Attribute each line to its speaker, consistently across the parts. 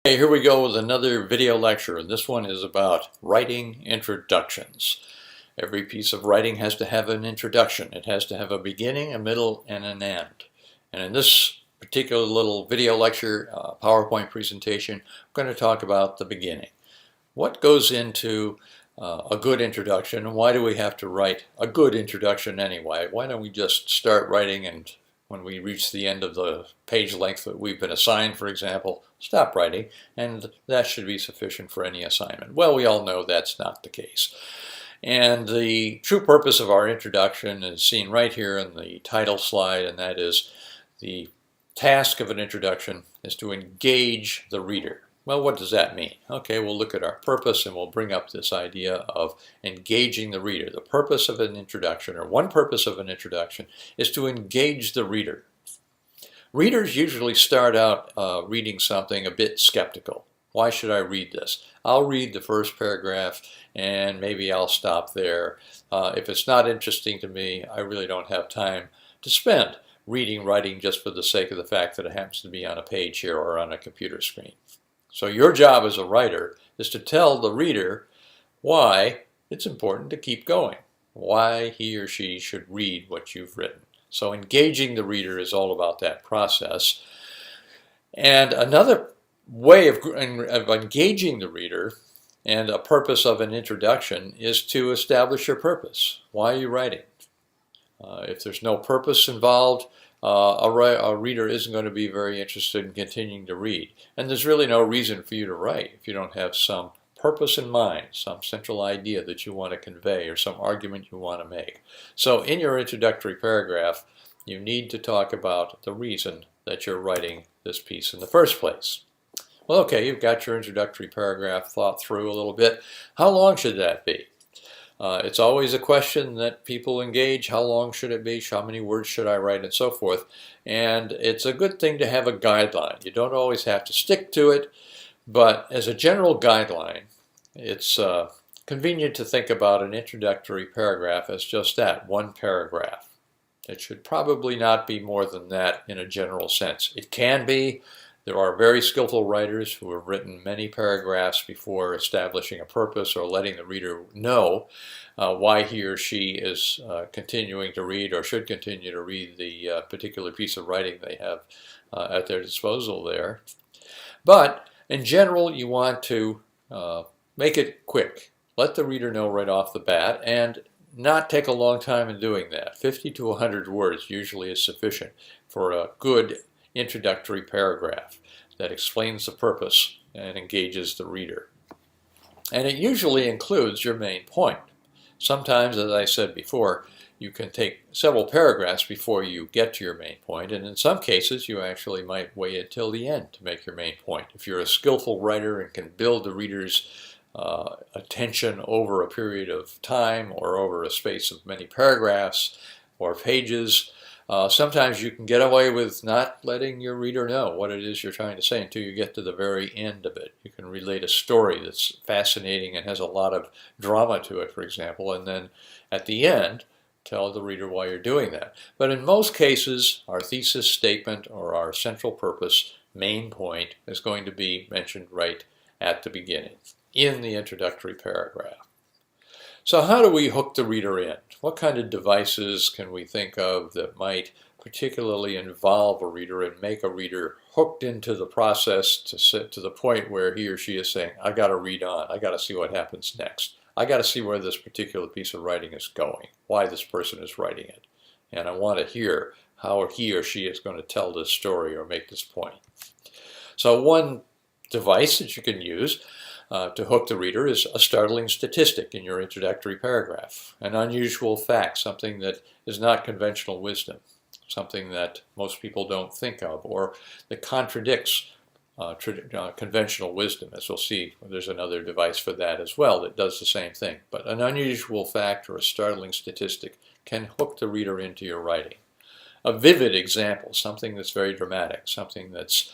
Speaker 1: Hey, here we go with another video lecture, and this one is about writing introductions. Every piece of writing has to have an introduction. It has to have a beginning, a middle, and an end. And in this particular little video lecture, PowerPoint presentation, I'm going to talk about the beginning. What goes into a good introduction, and why do we have to write a good introduction anyway? Why don't we just start writing, and when we reach the end of the page length that we've been assigned, for example, stop writing, and that should be sufficient for any assignment? Well, we all know that's not the case. And the true purpose of our introduction is seen right here in the title slide, and that is the task of an introduction is to engage the reader. Well, what does that mean? Okay, we'll look at our purpose and we'll bring up this idea of engaging the reader. The purpose of an introduction, or one purpose of an introduction, is to engage the reader. Readers usually start out reading something a bit skeptical. Why should I read this? I'll read the first paragraph and maybe I'll stop there. If it's not interesting to me, I really don't have time to spend writing just for the sake of the fact that it happens to be on a page here or on a computer screen. So your job as a writer is to tell the reader why it's important to keep going, why he or she should read what you've written. So engaging the reader is all about that process. And another way of engaging the reader and a purpose of an introduction is to establish your purpose. Why are you writing? If there's no purpose involved, a reader isn't going to be very interested in continuing to read. And there's really no reason for you to write if you don't have some purpose in mind, some central idea that you want to convey or some argument you want to make. So in your introductory paragraph, you need to talk about the reason that you're writing this piece in the first place. Well, okay, you've got your introductory paragraph thought through a little bit. How long should that be? It's always a question that people engage. How long should it be? How many words should I write? And so forth. And it's a good thing to have a guideline. You don't always have to stick to it, but as a general guideline, it's convenient to think about an introductory paragraph as just that, one paragraph. It should probably not be more than that in a general sense. It can be. There are very skillful writers who have written many paragraphs before establishing a purpose or letting the reader know why he or she is continuing to read or should continue to read the particular piece of writing they have at their disposal there. But in general, you want to make it quick. Let the reader know right off the bat and not take a long time in doing that. 50 to 100 words usually is sufficient for a good introductory paragraph that explains the purpose and engages the reader. And it usually includes your main point. Sometimes, as I said before, you can take several paragraphs before you get to your main point, and in some cases you actually might wait until the end to make your main point. If you're a skillful writer and can build the reader's attention over a period of time or over a space of many paragraphs or pages, sometimes you can get away with not letting your reader know what it is you're trying to say until you get to the very end of it. You can relate a story that's fascinating and has a lot of drama to it, for example, and then at the end, tell the reader why you're doing that. But in most cases, our thesis statement or our central purpose, main point, is going to be mentioned right at the beginning, in the introductory paragraph. So how do we hook the reader in? What kind of devices can we think of that might particularly involve a reader and make a reader hooked into the process to the point where he or she is saying, I got to read on, I got to see what happens next. I got to see where this particular piece of writing is going, why this person is writing it. And I want to hear how he or she is going to tell this story or make this point. So one device that you can use to hook the reader is a startling statistic in your introductory paragraph, an unusual fact, something that is not conventional wisdom, something that most people don't think of, or that contradicts conventional wisdom. As we'll see, there's another device for that as well that does the same thing. But an unusual fact or a startling statistic can hook the reader into your writing. A vivid example, something that's very dramatic, something that's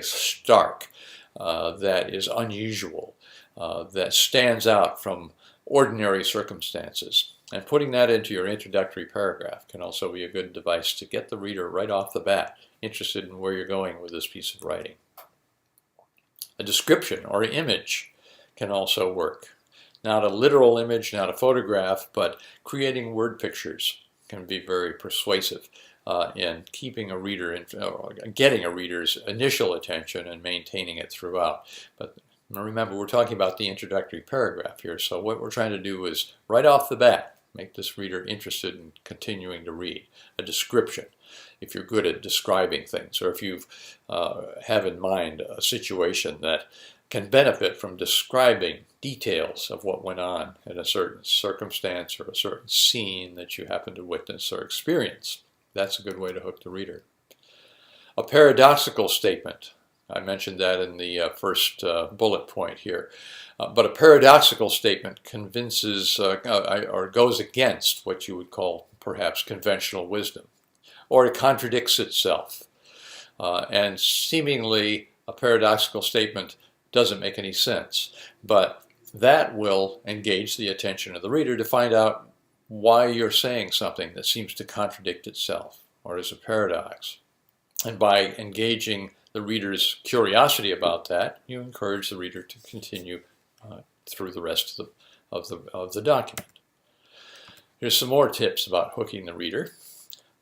Speaker 1: stark, that is unusual, that stands out from ordinary circumstances. And putting that into your introductory paragraph can also be a good device to get the reader right off the bat interested in where you're going with this piece of writing. A description or image can also work. Not a literal image, not a photograph, but creating word pictures can be very persuasive in keeping a reader, getting a reader's initial attention and maintaining it throughout. But remember, we're talking about the introductory paragraph here, so what we're trying to do is, right off the bat, make this reader interested in continuing to read. A description, if you're good at describing things, or if you have in mind a situation that can benefit from describing details of what went on in a certain circumstance or a certain scene that you happen to witness or experience. That's a good way to hook the reader. A paradoxical statement. I mentioned that in the first bullet point here. But a paradoxical statement convinces or goes against what you would call perhaps conventional wisdom, or it contradicts itself. And seemingly a paradoxical statement doesn't make any sense, but that will engage the attention of the reader to find out why you're saying something that seems to contradict itself or is a paradox. And by engaging the reader's curiosity about that, you encourage the reader to continue through the rest of the document. Here's some more tips about hooking the reader.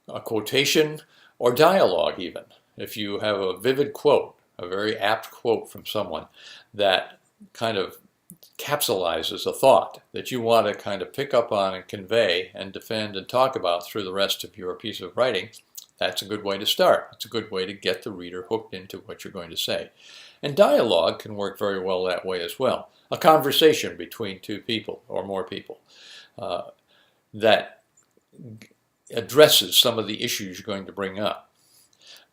Speaker 1: A quotation or dialogue even. If you have a vivid quote, a very apt quote from someone that kind of capsulizes a thought that you want to kind of pick up on and convey and defend and talk about through the rest of your piece of writing, that's a good way to start. It's a good way to get the reader hooked into what you're going to say. And dialogue can work very well that way as well. A conversation between two people or more people that addresses some of the issues you're going to bring up.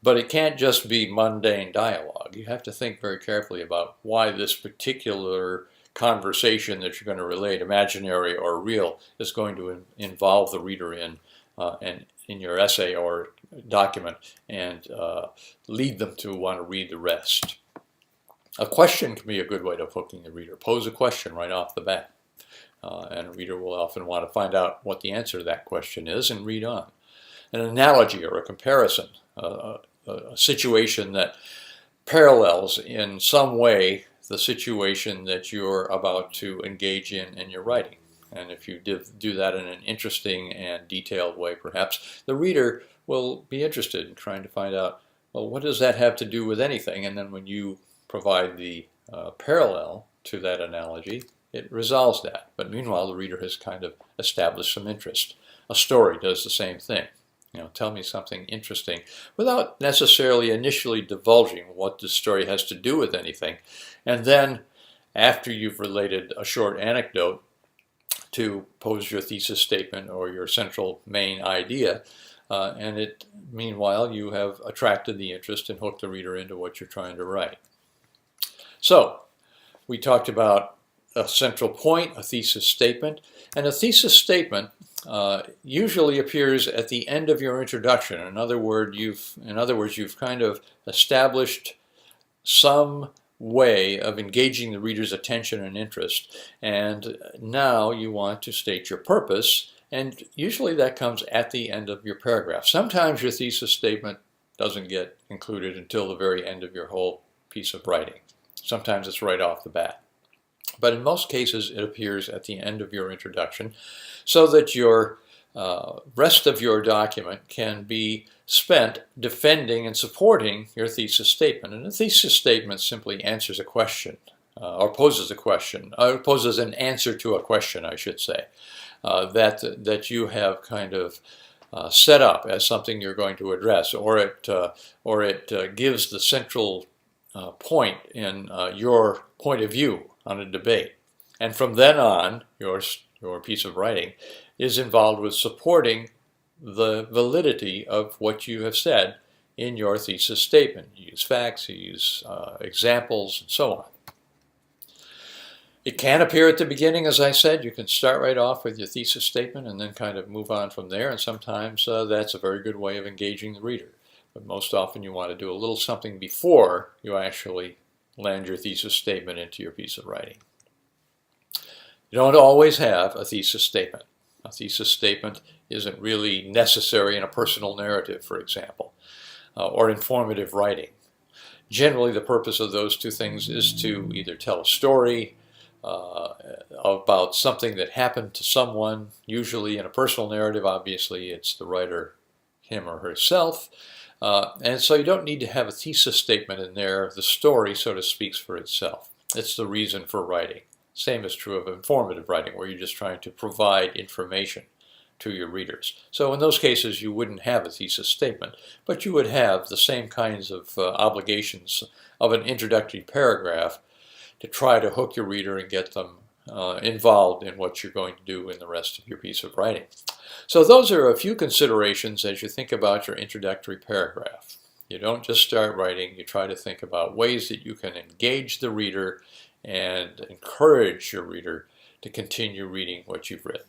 Speaker 1: But it can't just be mundane dialogue. You have to think very carefully about why this particular conversation that you're going to relate, imaginary or real, is going to involve the reader in your essay or document and lead them to want to read the rest. A question can be a good way of hooking the reader. Pose a question right off the bat. And a reader will often want to find out what the answer to that question is and read on. An analogy or a comparison, a situation that parallels in some way the situation that you're about to engage in your writing. And if you do that in an interesting and detailed way, perhaps, the reader will be interested in trying to find out, well, what does that have to do with anything? And then when you provide the parallel to that analogy, it resolves that. But meanwhile, the reader has kind of established some interest. A story does the same thing. Tell me something interesting without necessarily initially divulging what the story has to do with anything. And then, after you've related a short anecdote, to pose your thesis statement or your central main idea, and meanwhile you have attracted the interest and hooked the reader into what you're trying to write. So, we talked about a central point, a thesis statement, and a thesis statement usually appears at the end of your introduction. In other words, you've kind of established some way of engaging the reader's attention and interest, and now you want to state your purpose, and usually that comes at the end of your paragraph. Sometimes your thesis statement doesn't get included until the very end of your whole piece of writing. Sometimes it's right off the bat. But in most cases, it appears at the end of your introduction so that your rest of your document can be spent defending and supporting your thesis statement. And a thesis statement simply answers a question, or poses a question, or poses an answer to a question, I should say, that you have kind of set up as something you're going to address, or it gives the central point in your point of view on a debate. And from then on, your piece of writing is involved with supporting the validity of what you have said in your thesis statement. You use facts, you use examples, and so on. It can appear at the beginning, as I said. You can start right off with your thesis statement and then kind of move on from there, and sometimes that's a very good way of engaging the reader. But most often you want to do a little something before you actually land your thesis statement into your piece of writing. You don't always have a thesis statement. A thesis statement isn't really necessary in a personal narrative, for example, or informative writing. Generally, the purpose of those two things is to either tell a story about something that happened to someone, usually in a personal narrative. Obviously, it's the writer, him or herself. And so you don't need to have a thesis statement in there. The story sort of speaks for itself. It's the reason for writing. Same is true of informative writing, where you're just trying to provide information to your readers. So in those cases, you wouldn't have a thesis statement, but you would have the same kinds of obligations of an introductory paragraph to try to hook your reader and get them involved in what you're going to do in the rest of your piece of writing. So those are a few considerations as you think about your introductory paragraph. You don't just start writing, you try to think about ways that you can engage the reader and encourage your reader to continue reading what you've written.